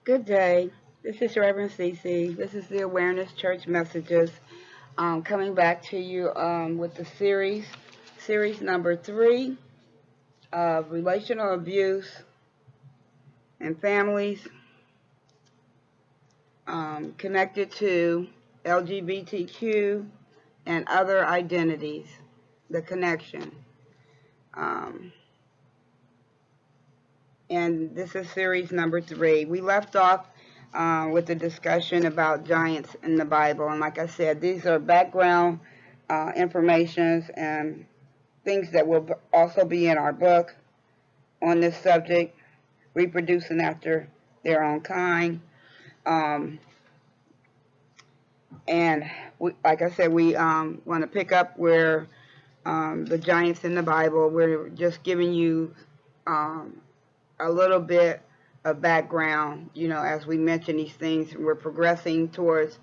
Good day. This is Reverend Cece. This is the Awareness Church Messages. Coming back to you with the series number 3 of relational abuse and families connected to LGBTQ and other identities. The connection. Um, and this is series number 3. We left off with the discussion about giants in the Bible. And like I said, these are background informations and things that will also be in our book on this subject, reproducing after their own kind. Um, and like I said, we want to pick up where the giants in the Bible. We're just giving you um, a little bit of background, as we mention these things. We're progressing towards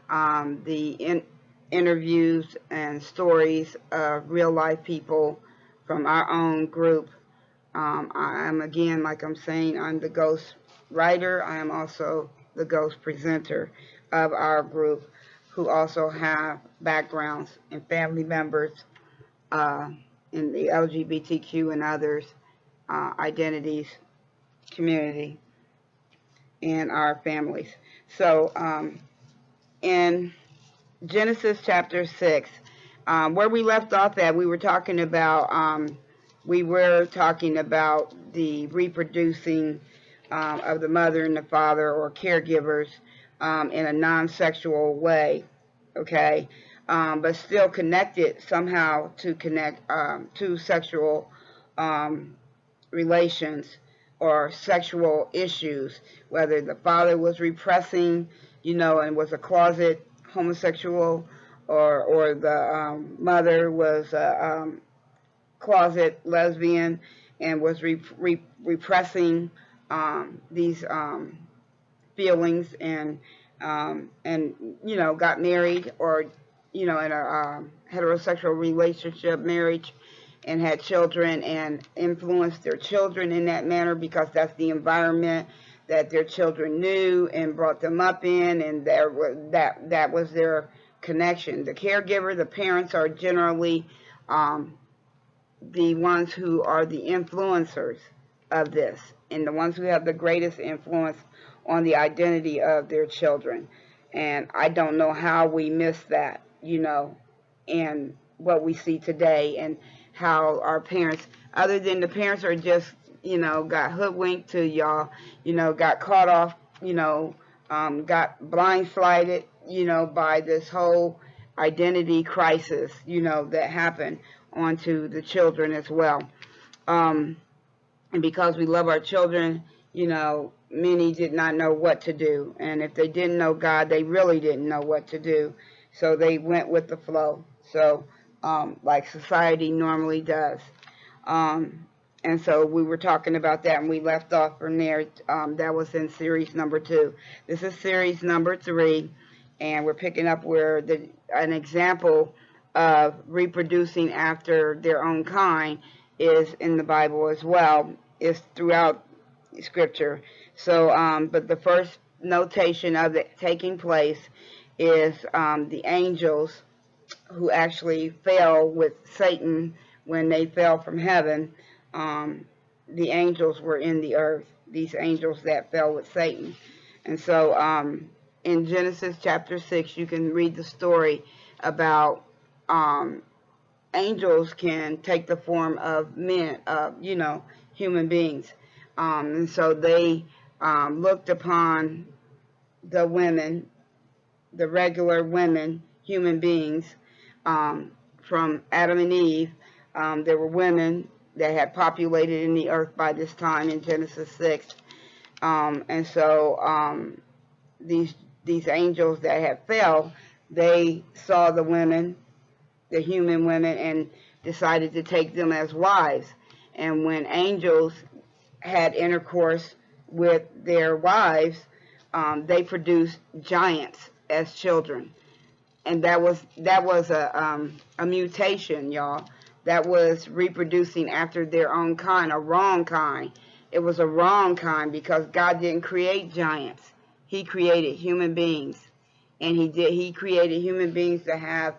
the interviews and stories of real life people from our own group. I am, again, like I'm saying, I'm the ghost writer. I am also the ghost presenter of our group, who also have backgrounds and family members uh, in the LGBTQ and others identities community and our families. So in Genesis chapter 6, where we left off at, we were talking about the reproducing of the mother and the father or caregivers in a non-sexual way, okay, but still connected somehow to sexual relations or sexual issues, whether the father was repressing, and was a closet homosexual, or the mother was a closet lesbian and was repressing these feelings and got married, or in a heterosexual relationship, marriage, and had children and influenced their children in that manner because that's the environment that their children knew and brought them up in, and that was their connection. The caregiver, the parents, are generally the ones who are the influencers of this, and the ones who have the greatest influence on the identity of their children. And I don't know how we miss that, and what we see today, and how our parents, other than the parents are just, got hoodwinked to y'all, got caught off, got blindsided, by this whole identity crisis, that happened onto the children as well. And because we love our children, many did not know what to do. And if they didn't know God, they really didn't know what to do. So they went with the flow. So, like society normally does. And so we were talking about that, and we left off from there. That was in series number 2. This is series number 3, and we're picking up where an example of reproducing after their own kind is in the Bible as well. It's throughout Scripture. So, but the first notation of it taking place is the angels who actually fell with Satan when they fell from heaven. The angels were in the earth, these angels that fell with Satan. And so in Genesis chapter 6, you can read the story about angels can take the form of men, human beings. And so they looked upon the women, the regular women, human beings, from Adam and Eve. There were women that had populated in the earth by this time in Genesis 6. And so these angels that had fell, they saw the women, the human women, and decided to take them as wives. And when angels had intercourse with their wives, they produced giants as children. And that was a mutation, y'all. That was reproducing after their own kind, a wrong kind. It was a wrong kind because God didn't create giants. He created human beings. And he created human beings to have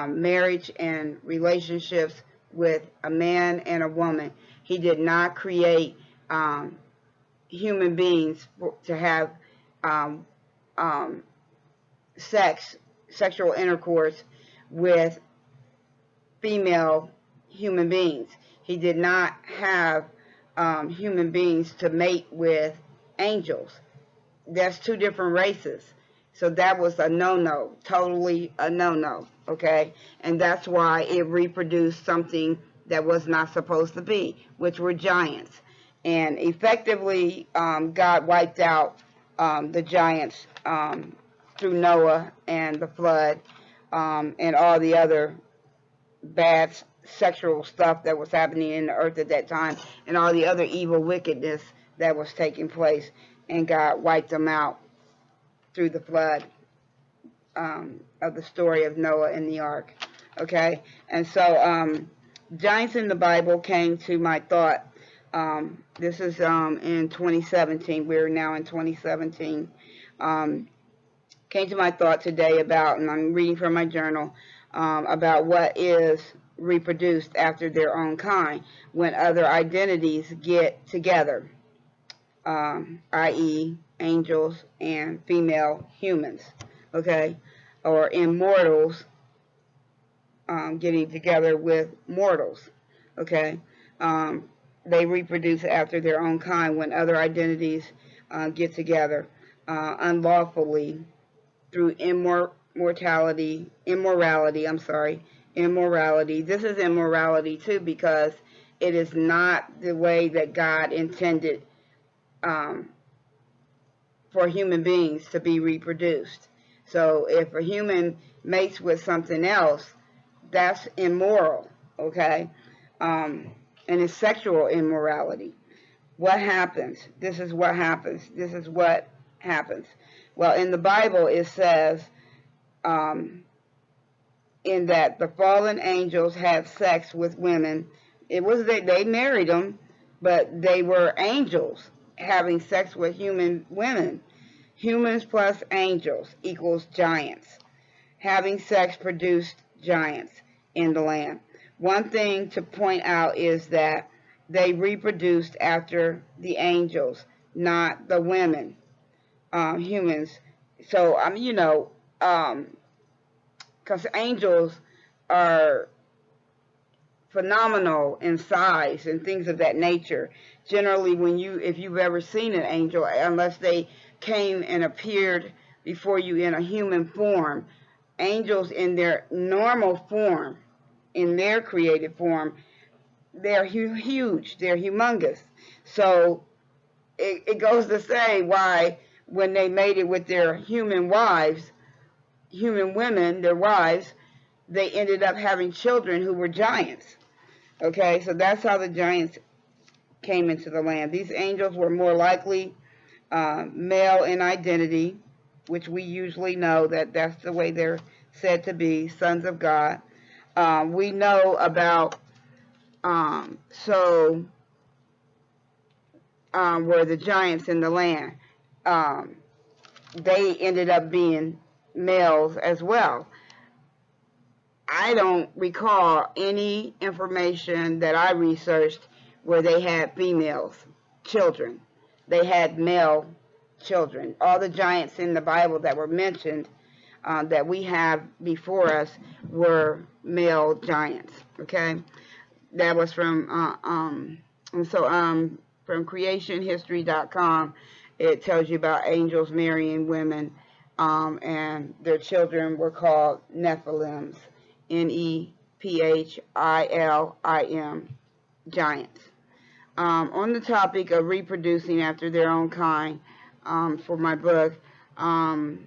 marriage and relationships with a man and a woman. He did not create human beings to have um, um, sexual intercourse with female human beings. He did not have human beings to mate with angels. That's two different races. So that was a no-no, totally a no-no, okay? And that's why it reproduced something that was not supposed to be, which were giants. And effectively, God wiped out the giants through Noah and the flood and all the other bad sexual stuff that was happening in the earth at that time and all the other evil wickedness that was taking place. And God wiped them out through the flood of the story of Noah and the ark. Okay? And so giants in the Bible came to my thought. This is in 2017. We're now in 2017. Came to my thought today about, and I'm reading from my journal, about what is reproduced after their own kind when other identities get together, i.e. angels and female humans, okay, or immortals getting together with mortals, okay. They reproduce after their own kind when other identities get together unlawfully through immorality. This is immorality too because it is not the way that God intended for human beings to be reproduced. So if a human mates with something else, that's immoral, okay? And it's sexual immorality. What happens? This is what happens. This is what happens. Well, in the Bible, it says in that the fallen angels had sex with women. It was that they married them, but they were angels having sex with human women. Humans plus angels equals giants. Having sex produced giants in the land. One thing to point out is that they reproduced after the angels, not the women, humans. So, because angels are phenomenal in size and things of that nature. Generally, if you've ever seen an angel, unless they came and appeared before you in a human form, angels in their normal form, in their created form, they're huge, they're humongous. So it goes to say why when they made it with their human wives, human women, their wives, they ended up having children who were giants. Okay, so that's how the giants came into the land. These angels were more likely male in identity, which we usually know that that's the way they're said to be, sons of God. We know about, were the giants in the land. They ended up being males as well. I don't recall any information that I researched where they had females, children. They had male children. All the giants in the Bible that were mentioned that we have before us were male giants. Okay, that was from from creationhistory.com. It tells you about angels marrying women, and their children were called Nephilims. Nephilim, giants. On the topic of reproducing after their own kind, for my book, the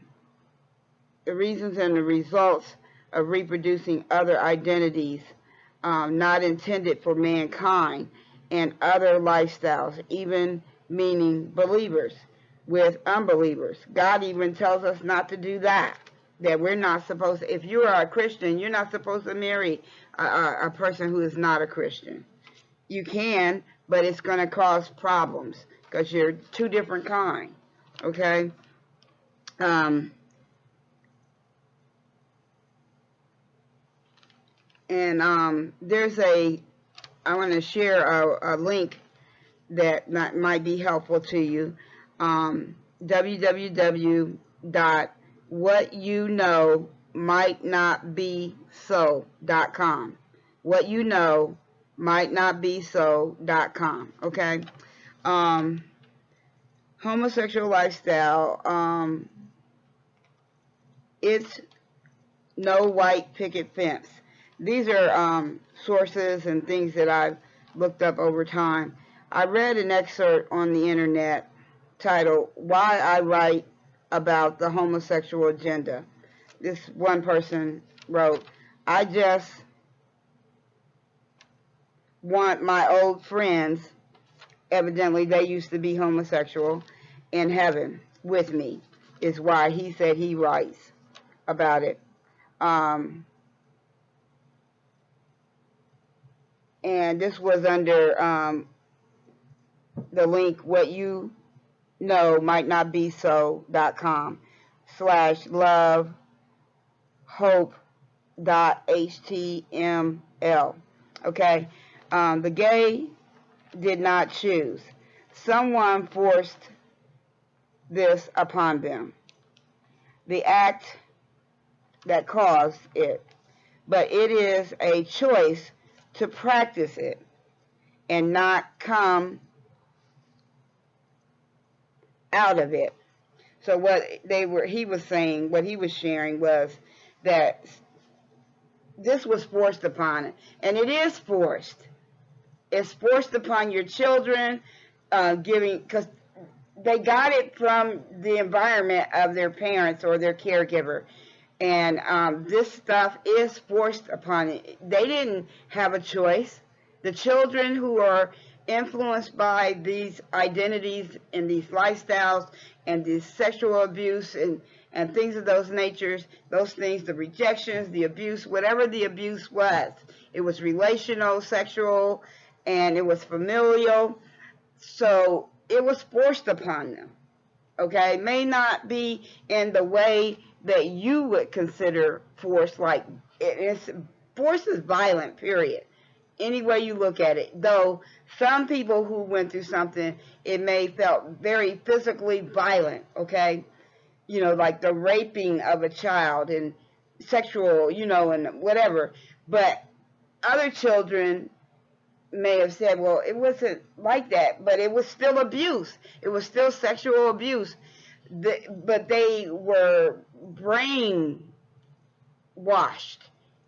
reasons and the results of reproducing other identities not intended for mankind and other lifestyles, even meaning believers with unbelievers. God even tells us not to do that. That we're not supposed to, if you are a Christian, you're not supposed to marry a person who is not a Christian. You can, but it's going to cause problems because you're two different kind. Okay. Um, there's I want to share a link that might be helpful to you. www.whatyouKnowMightNotBeSo.com. What you know might not be so.com. Okay. Um, homosexual lifestyle. It's no white picket fence. These are sources and things that I've looked up over time. I read an excerpt on the internet titled Why I Write About the Homosexual Agenda. This one person wrote, I just want my old friends, evidently they used to be homosexual, in heaven with me, is why he said he writes about it. And this was under the link what you know might not be so.com /love hope.html. Okay. The gay did not choose. Someone forced this upon them. The act that caused it. But it is a choice to practice it and not come out of it. So what he was saying, what he was sharing was that this was forced upon it, and it is forced. It's forced upon your children, because they got it from the environment of their parents or their caregiver. And this stuff is forced upon it. They didn't have a choice. The children who are influenced by these identities and these lifestyles and this sexual abuse and things of those natures, those things, the rejections, the abuse, whatever the abuse was, it was relational, sexual, and it was familial. So it was forced upon them. Okay, may not be in the way that you would consider force, like force is violent, period. Any way you look at it. Though some people who went through something, it may felt very physically violent, okay? You know, like the raping of a child and sexual, and whatever. But other children may have said, well, it wasn't like that, but it was still abuse. It was still sexual abuse. But they were brainwashed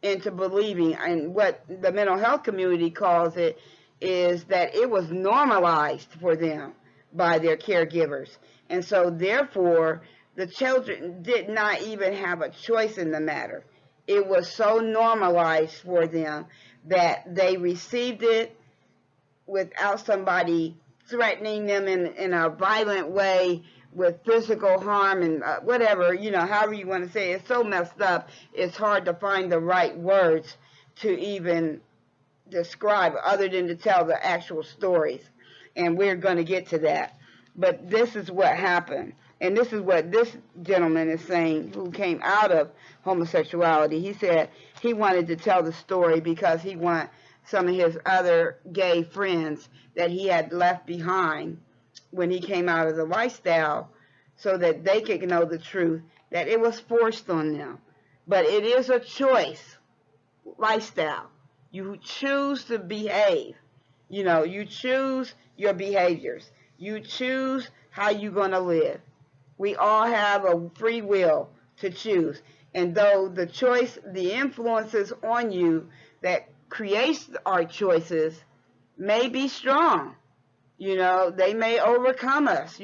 into believing, and what the mental health community calls it is that it was normalized for them by their caregivers. And so therefore, the children did not even have a choice in the matter. It was so normalized for them that they received it without somebody threatening them in a violent way with physical harm and whatever, however you want to say it. It's so messed up, it's hard to find the right words to even describe other than to tell the actual stories. And we're going to get to that. But this is what happened. And this is what this gentleman is saying who came out of homosexuality. He said he wanted to tell the story because he wanted some of his other gay friends that he had left behind when he came out of the lifestyle so that they could know the truth, that it was forced on them. But it is a choice lifestyle. You choose to behave. You choose your behaviors. You choose how you're going to live. We all have a free will to choose. And though the choice, the influences on you that creates our choices may be strong, they may overcome us,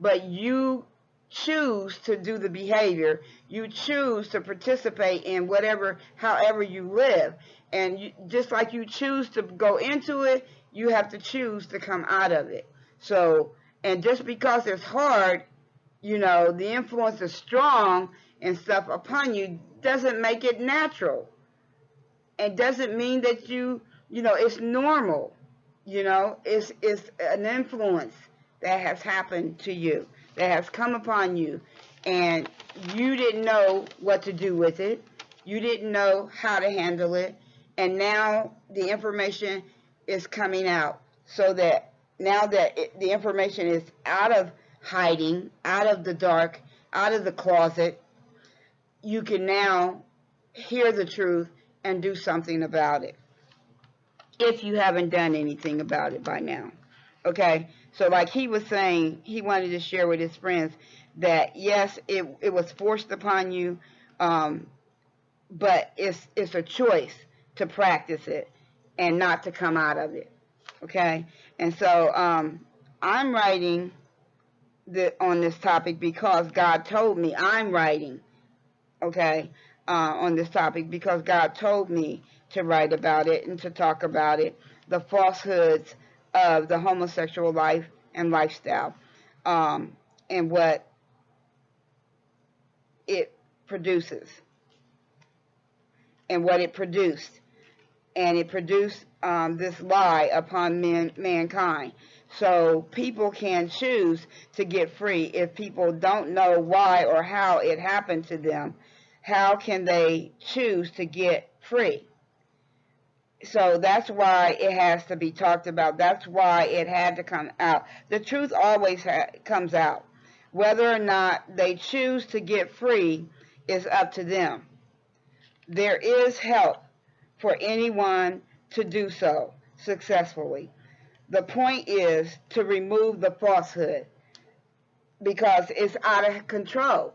but you choose to do the behavior. You choose to participate in however you live. And just like you choose to go into it, you have to choose to come out of it. So, and just because it's hard, the influence is strong and stuff upon you doesn't make it natural. And doesn't mean that it's normal. It's an influence that has happened to you, that has come upon you, and you didn't know what to do with it. You didn't know how to handle it, and now the information is coming out, so that now that the information is out of hiding, out of the dark, out of the closet, you can now hear the truth and do something about it, if you haven't done anything about it by now. Okay? So like he was saying, he wanted to share with his friends that yes, it was forced upon you, but it's a choice to practice it and not to come out of it. Okay? And so I'm writing on this topic because God told me. I'm writing, okay, on this topic because God told me to write about it and to talk about it, the falsehoods of the homosexual life and lifestyle, and what it produces and what it produced. And it produced this lie upon mankind. So people can choose to get free. If people don't know why or how it happened to them, how can they choose to get free? So that's why it has to be talked about. That's why it had to come out. The truth always comes out. Whether or not they choose to get free is up to them. There is help for anyone to do so successfully. The point is to remove the falsehood because it's out of control.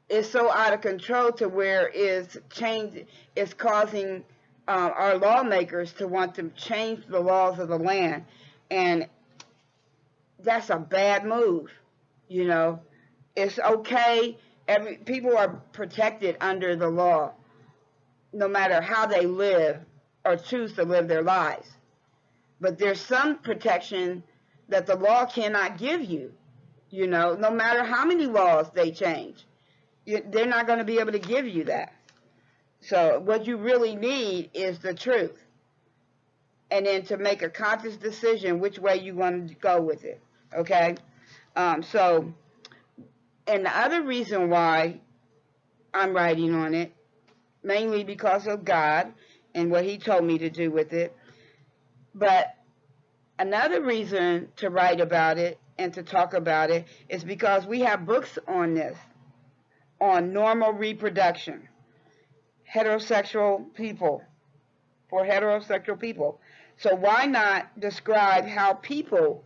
It's so out of control to where it's causing our lawmakers to want to change the laws of the land, and that's a bad move. You know, it's okay. People are protected under the law, no matter how they live or choose to live their lives. But there's some protection that the law cannot give you. No matter how many laws they change, they're not going to be able to give you that. So what you really need is the truth. And then to make a conscious decision which way you want to go with it. Okay? And the other reason why I'm writing on it, mainly because of God and what he told me to do with it. But another reason to write about it and to talk about it is because we have books on this, on normal reproduction, for heterosexual people. So why not describe how people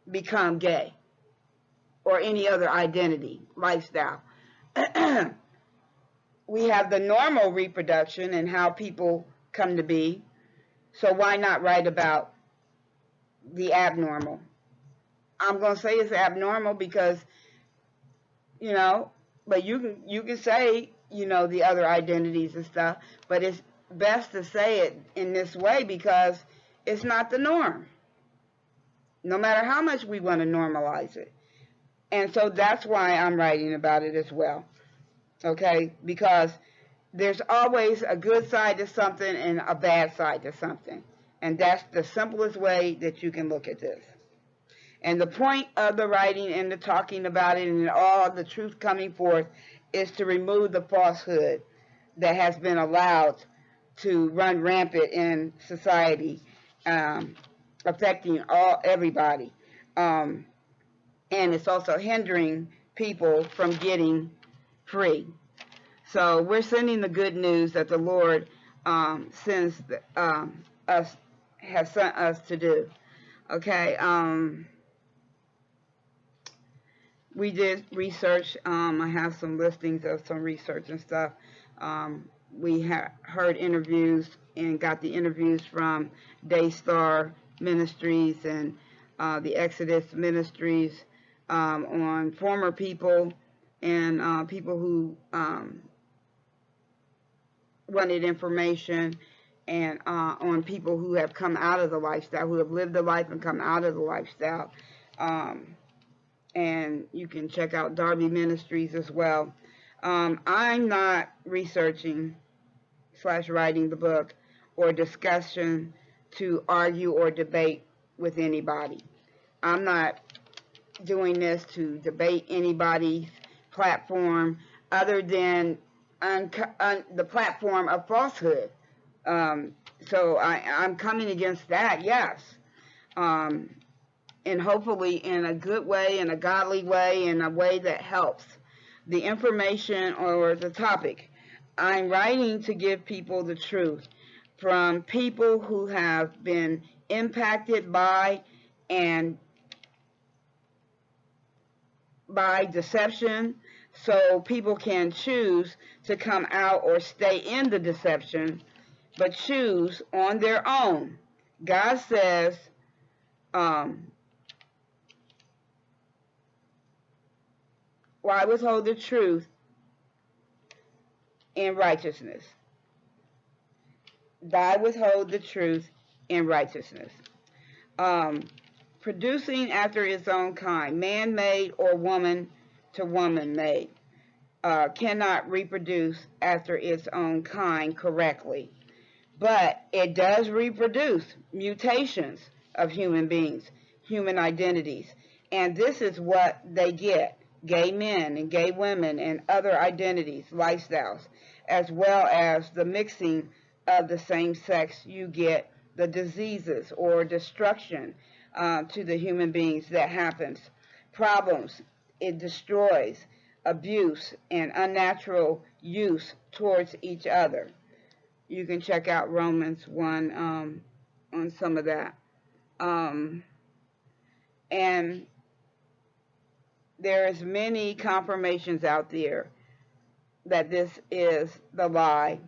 become gay or any other identity, lifestyle? We have the normal reproduction and how people come to be. So why not write about the abnormal? I'm going to say it's abnormal because, but you can say, the other identities and stuff, but it's best to say it in this way because it's not the norm, no matter how much we want to normalize it. And so that's why I'm writing about it as well, okay? Because there's always a good side to something and a bad side to something. And that's the simplest way that you can look at this. And the point of the writing and the talking about it and all the truth coming forth is to remove the falsehood that has been allowed to run rampant in society, affecting everybody. And it's also hindering people from getting free. So we're sending the good news that the Lord has sent us to do. Okay. We did research. I have some listings of some research and stuff. We heard interviews and got the interviews from Daystar Ministries and the Exodus Ministries on former people and people who wanted information, and on people who have come out of the lifestyle, who have lived the life and come out of the lifestyle. And you can check out Darby Ministries as well. I'm not researching / writing the book or discussing to argue or debate with anybody. I'm not doing this to debate anybody's platform other than the platform of falsehood. So I'm coming against that, yes. Um, and hopefully in a good way, in a godly way, in a way that helps. The information or the topic. I'm writing to give people the truth from people who have been impacted and by deception, so people can choose to come out or stay in the deception, but choose on their own. God says, um, why withhold the truth in righteousness? God withhold the truth in righteousness. Um, Producing after its own kind, man-made or woman to woman-made, cannot reproduce after its own kind correctly. But it does reproduce mutations of human beings, human identities. And this is what they get: gay men and gay women and other identities, lifestyles, as well as the mixing of the same sex. You get the diseases or destruction to the human beings that happens, problems it destroys, abuse, and unnatural use towards each other. You can check out Romans 1 on some of that. Um, and there's many confirmations out there that this is the lie,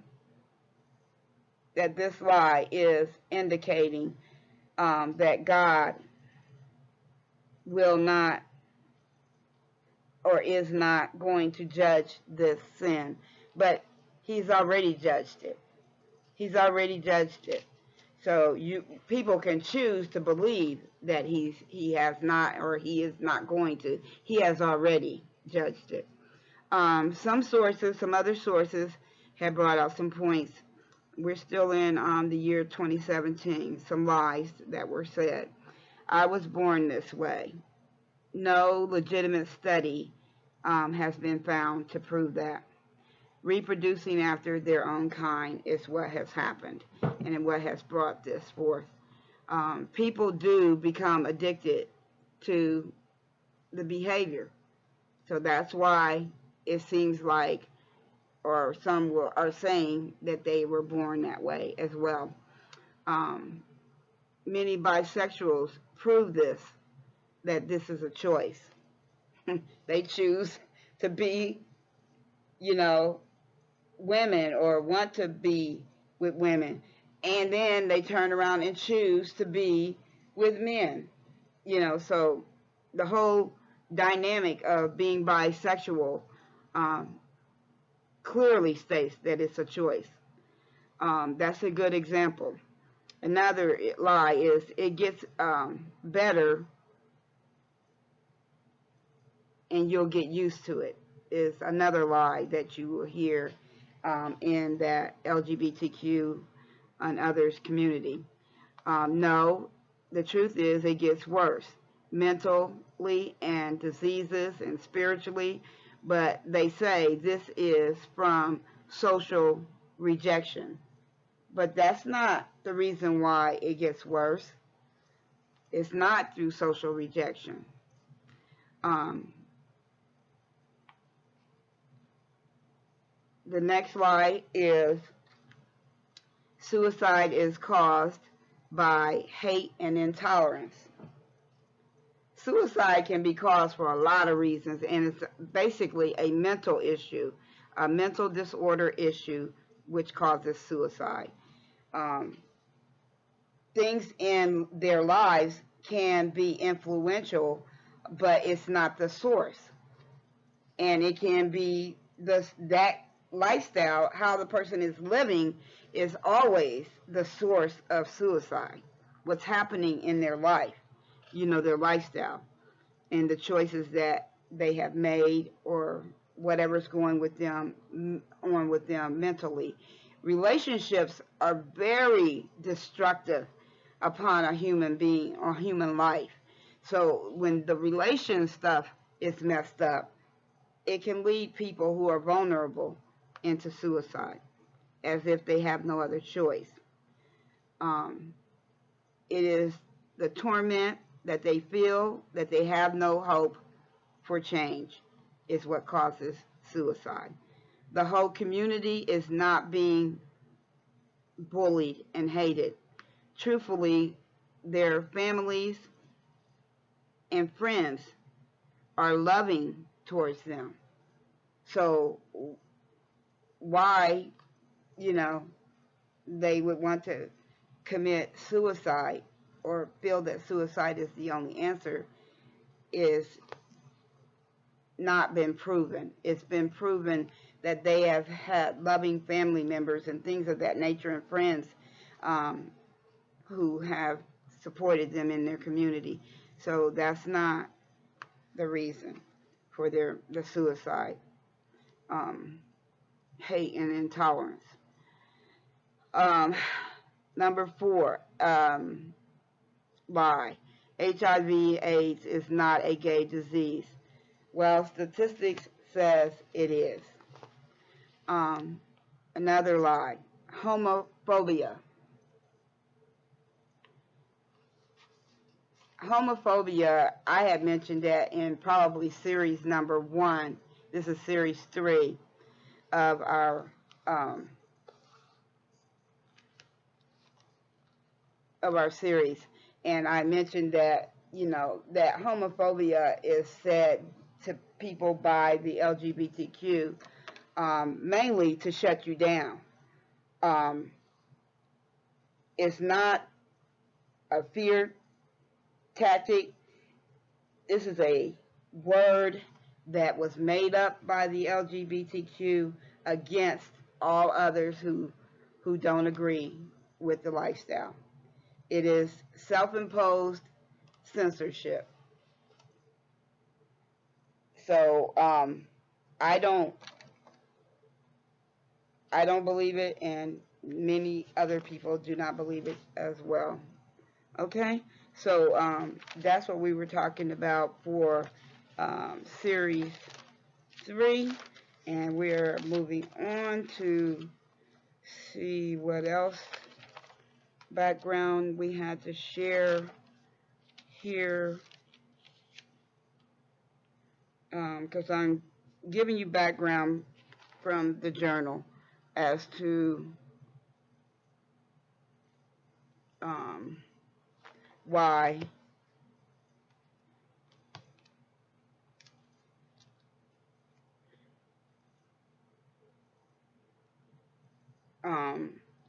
that this lie is indicating that God will not or is not going to judge this sin. But he's already judged it. He's already judged it. So people can choose to believe that he has not or he is not going to. He has already judged it. Some other sources have brought out some points. We're still in the year 2017. Some lies that were said. I was born this way. No legitimate study has been found to prove that. Reproducing after their own kind is what has happened and what has brought this forth. People do become addicted to the behavior. So that's why it seems like, or are saying that they were born that way as well. Many bisexuals prove that this is a choice. They choose to be, you know, women or want to be with women, and then they turn around and choose to be with men. So the whole dynamic of being bisexual um, clearly states that it's a choice. That's a good example. Another lie is it gets better and you'll get used to it, is another lie that you will hear in that LGBTQ and others community. No, the truth is it gets worse mentally and diseases and spiritually, but they say this is from social rejection. But that's not the reason why it gets worse. It's not through social rejection. The next lie is suicide is caused by hate and intolerance. Suicide can be caused for a lot of reasons, and it's basically a mental issue, a mental disorder issue, which causes suicide. Things in their lives can be influential, but it's not the source. And it can be that lifestyle, how the person is living, is always the source of suicide. What's happening in their life, their lifestyle, and the choices that they have made, or whatever's going on with them mentally. Relationships are very destructive upon a human being or human life. So when the relation stuff is messed up, it can lead people who are vulnerable into suicide as if they have no other choice. Um, it is the torment that they feel that they have no hope for change is what causes suicide. The whole community is not being bullied and hated. Truthfully, their families and friends are loving towards them. So why, you know, they would want to commit suicide or feel that suicide is the only answer is not been proven. It's been proven that they have had loving family members and things of that nature and friends um, who have supported them in their community. So that's not the reason for the suicide, um, hate, and intolerance. Um, Number 4, lie. HIV/AIDS is not a gay disease. Well, statistics says it is. Another lie. Homophobia. Homophobia, I had mentioned that in probably series number 1. This is series 3 of um, our series, and I mentioned that that homophobia is said to people by the LGBTQ, mainly to shut you down. It's not a fear tactic. This is a word that was made up by the LGBTQ against all others who don't agree with the lifestyle. It is self-imposed censorship. So I don't believe it, and many other people do not believe it as well. Okay, so that's what we were talking about for series 3, and we're moving on to see what else background we had to share here, because I'm giving you background from the journal as to why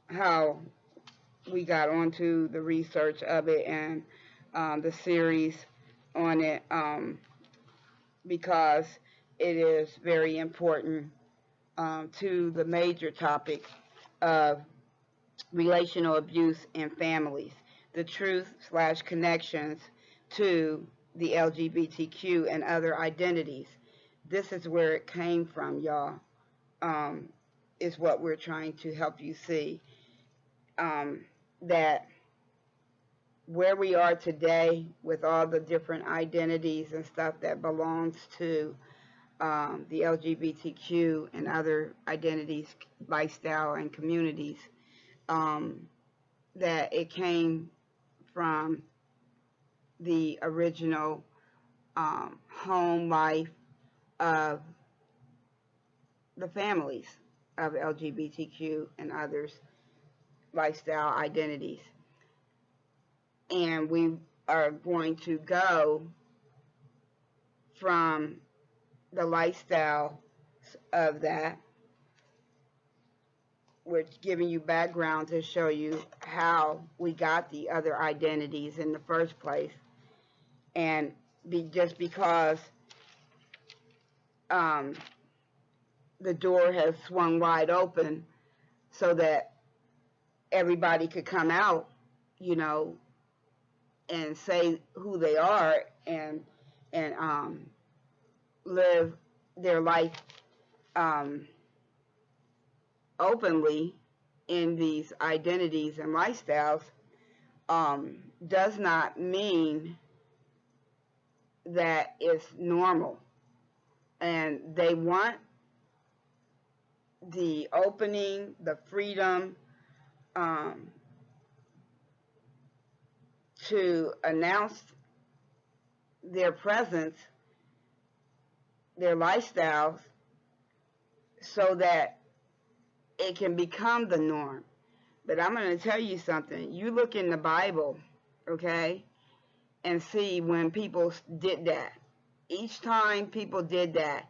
how we got onto the research of it and the series on it, because it is very important to the major topic of relational abuse in families, the truth/connections to the LGBTQ and other identities. This is where it came from, y'all, is what we're trying to help you see. That where we are today with all the different identities and stuff that belongs to the LGBTQ and other identities, lifestyle, and communities, that it came from the original home life of the families of LGBTQ and others lifestyle identities. And we are going to go from the lifestyle of that. We're giving you background to show you how we got the other identities in the first place. And just because the door has swung wide open so that everybody could come out, and say who they are and live their life openly in these identities and lifestyles, does not mean that it's normal. And they want the opening, the freedom to announce their presence, their lifestyles, so that it can become the norm. But I'm going to tell you something. You look in the Bible, okay, and see when people did that. Each time people did that,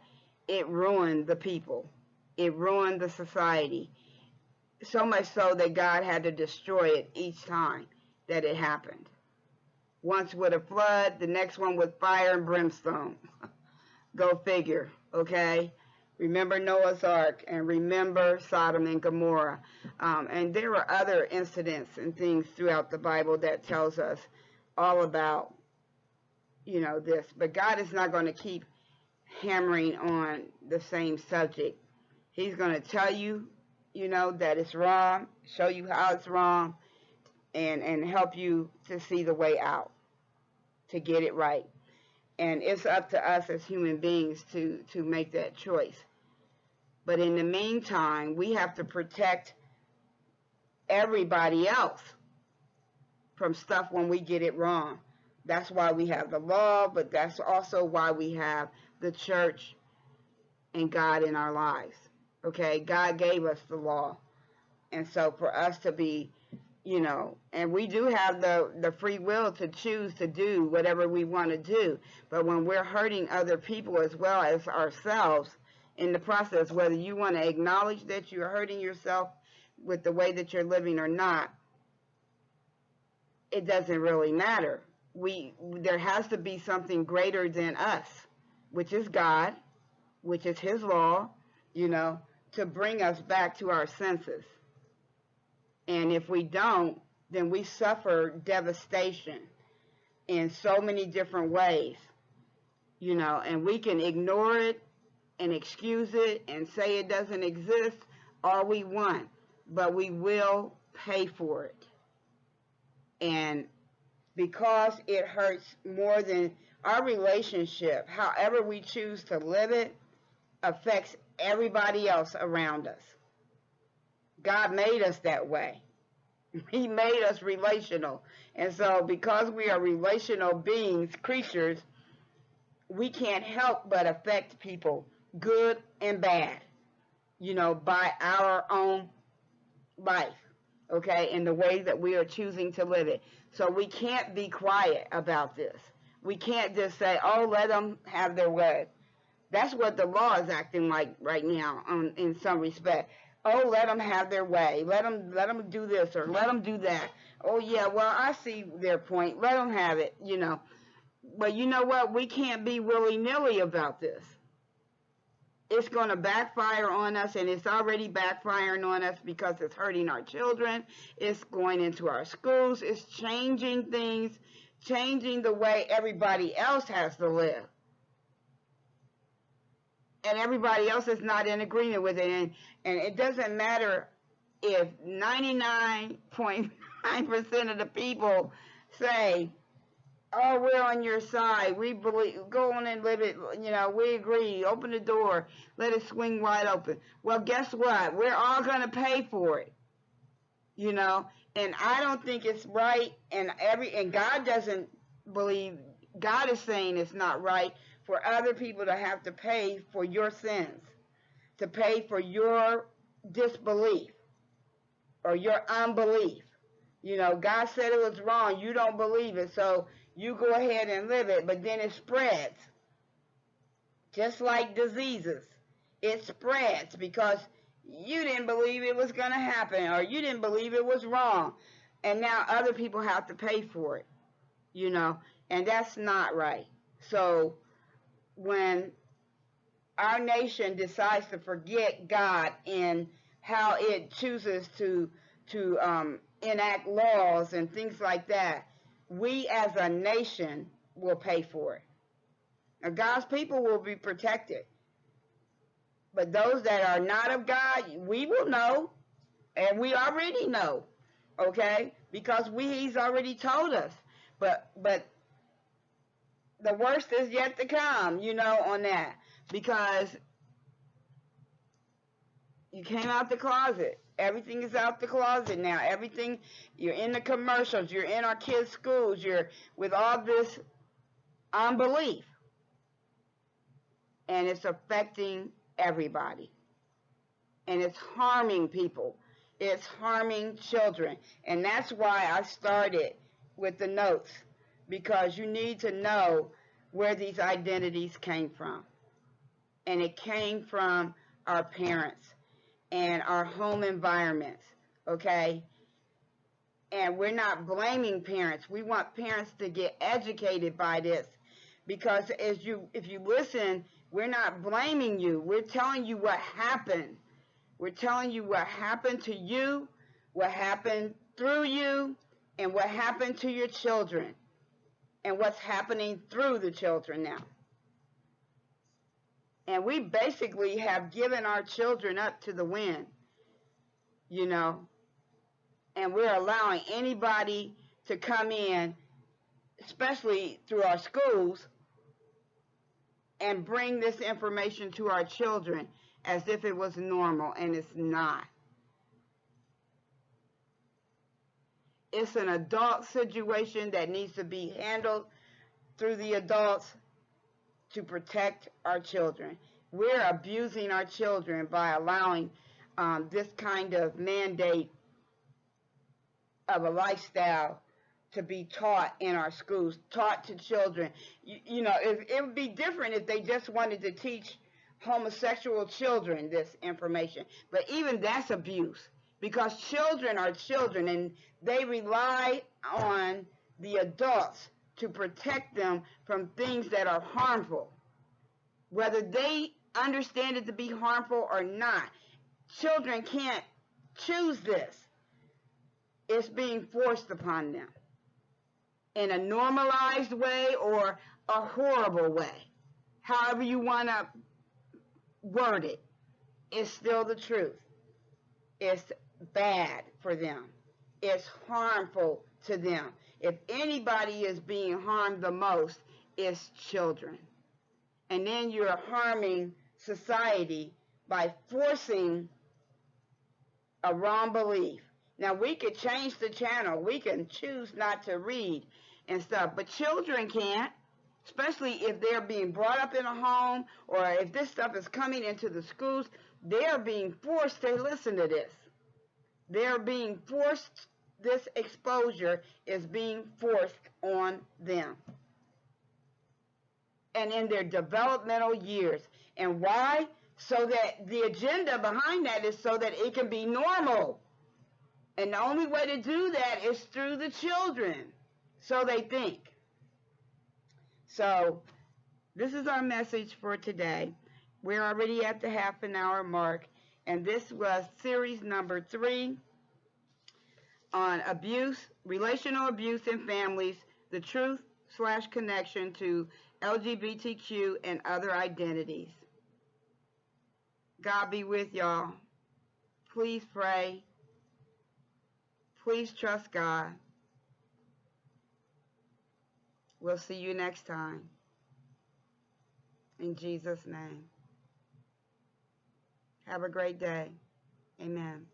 it ruined the people. It ruined the society. So much so that God had to destroy it each time that it happened. Once with a flood, the next one with fire and brimstone. Go figure, okay? Remember Noah's Ark and remember Sodom and Gomorrah. And there are other incidents and things throughout the Bible that tells us all about, this. But God is not going to keep hammering on the same subject. He's going to tell you, that it's wrong, show you how it's wrong, and help you to see the way out, to get it right. And it's up to us as human beings to make that choice. But in the meantime, we have to protect everybody else from stuff when we get it wrong. That's why we have the law, but that's also why we have the church and God in our lives. Okay, God gave us the law. And so for us to be, and we do have the free will to choose to do whatever we want to do. But when we're hurting other people as well as ourselves in the process, whether you want to acknowledge that you're hurting yourself with the way that you're living or not, it doesn't really matter. There has to be something greater than us, which is God, which is His law, to bring us back to our senses. And if we don't, then we suffer devastation in so many different ways, and we can ignore it and excuse it and say it doesn't exist all we want, but we will pay for it. And because it hurts more than our relationship, however we choose to live it, affects everybody else around us. God made us that way. He made us relational. And so because we are relational beings, creatures, we can't help but affect people, good and bad, by our own life, okay, in the way that we are choosing to live it. So we can't be quiet about this. We can't just say, oh, let them have their way. That's what the law is acting like right now, in some respect. Oh, let them have their way. Let them do this or let them do that. Oh, yeah, well, I see their point. Let them have it, But you know what? We can't be willy-nilly about this. It's going to backfire on us, and it's already backfiring on us because it's hurting our children. It's going into our schools. It's changing things, changing the way everybody else has to live. And everybody else is not in agreement with it. And it doesn't matter if 99.9% of the people say, oh, we're on your side. We believe, go on and live it. We agree. Open the door. Let it swing wide open. Well, guess what? We're all going to pay for it. And I don't think it's right. And God doesn't believe, God is saying it's not right for other people to have to pay for your sins, to pay for your disbelief or your unbelief. God said it was wrong. You don't believe it, so you go ahead and live it, but then it spreads. Just like diseases. It spreads because you didn't believe it was going to happen or you didn't believe it was wrong. And now other people have to pay for it, and that's not right. So when our nation decides to forget God in how it chooses to enact laws and things like that, we as a nation will pay for it. Now, God's people will be protected. But those that are not of God, we will know, and we already know, okay? because he's already told us. But the worst is yet to come, on that, because you came out the closet. Everything is out the closet now. Everything, you're in the commercials, you're in our kids' schools, you're with all this unbelief. And it's affecting everybody. And it's harming people. It's harming children. And that's why I started with the notes, because you need to know where these identities came from. And it came from our parents and our home environments, okay? And we're not blaming parents. We want parents to get educated by this, because if you listen, we're not blaming you. We're telling you what happened. We're telling you what happened to you, what happened through you, and what happened to your children, and what's happening through the children now. And we basically have given our children up to the wind, and we're allowing anybody to come in, especially through our schools, and bring this information to our children as if it was normal, and it's not. It's an adult situation that needs to be handled through the adults to protect our children. We're abusing our children by allowing this kind of mandate of a lifestyle to be taught in our schools, taught to children. It would be different if they just wanted to teach homosexual children this information. But even that's abuse, because children are children, and they rely on the adults to protect them from things that are harmful, whether they understand it to be harmful or not. Children can't choose this. It's being forced upon them in a normalized way or a horrible way. However you want to word it, it's still the truth. It's bad for them. It's harmful to them. If anybody is being harmed the most, it's children. And then you're harming society by forcing a wrong belief. Now, we could change the channel. We can choose not to read and stuff, but children can't, especially if they're being brought up in a home, or if this stuff is coming into the schools. They're being forced to listen to this. They're being forced, this exposure is being forced on them. And in their developmental years. And why? So that the agenda behind that is so that it can be normal. And the only way to do that is through the children. So they think. So this is our message for today. We're already at the half an hour mark. And this was series number 3 on abuse, relational abuse in families, the truth/connection to LGBTQ and other identities. God be with y'all. Please pray. Please trust God. We'll see you next time. In Jesus' name. Have a great day. Amen.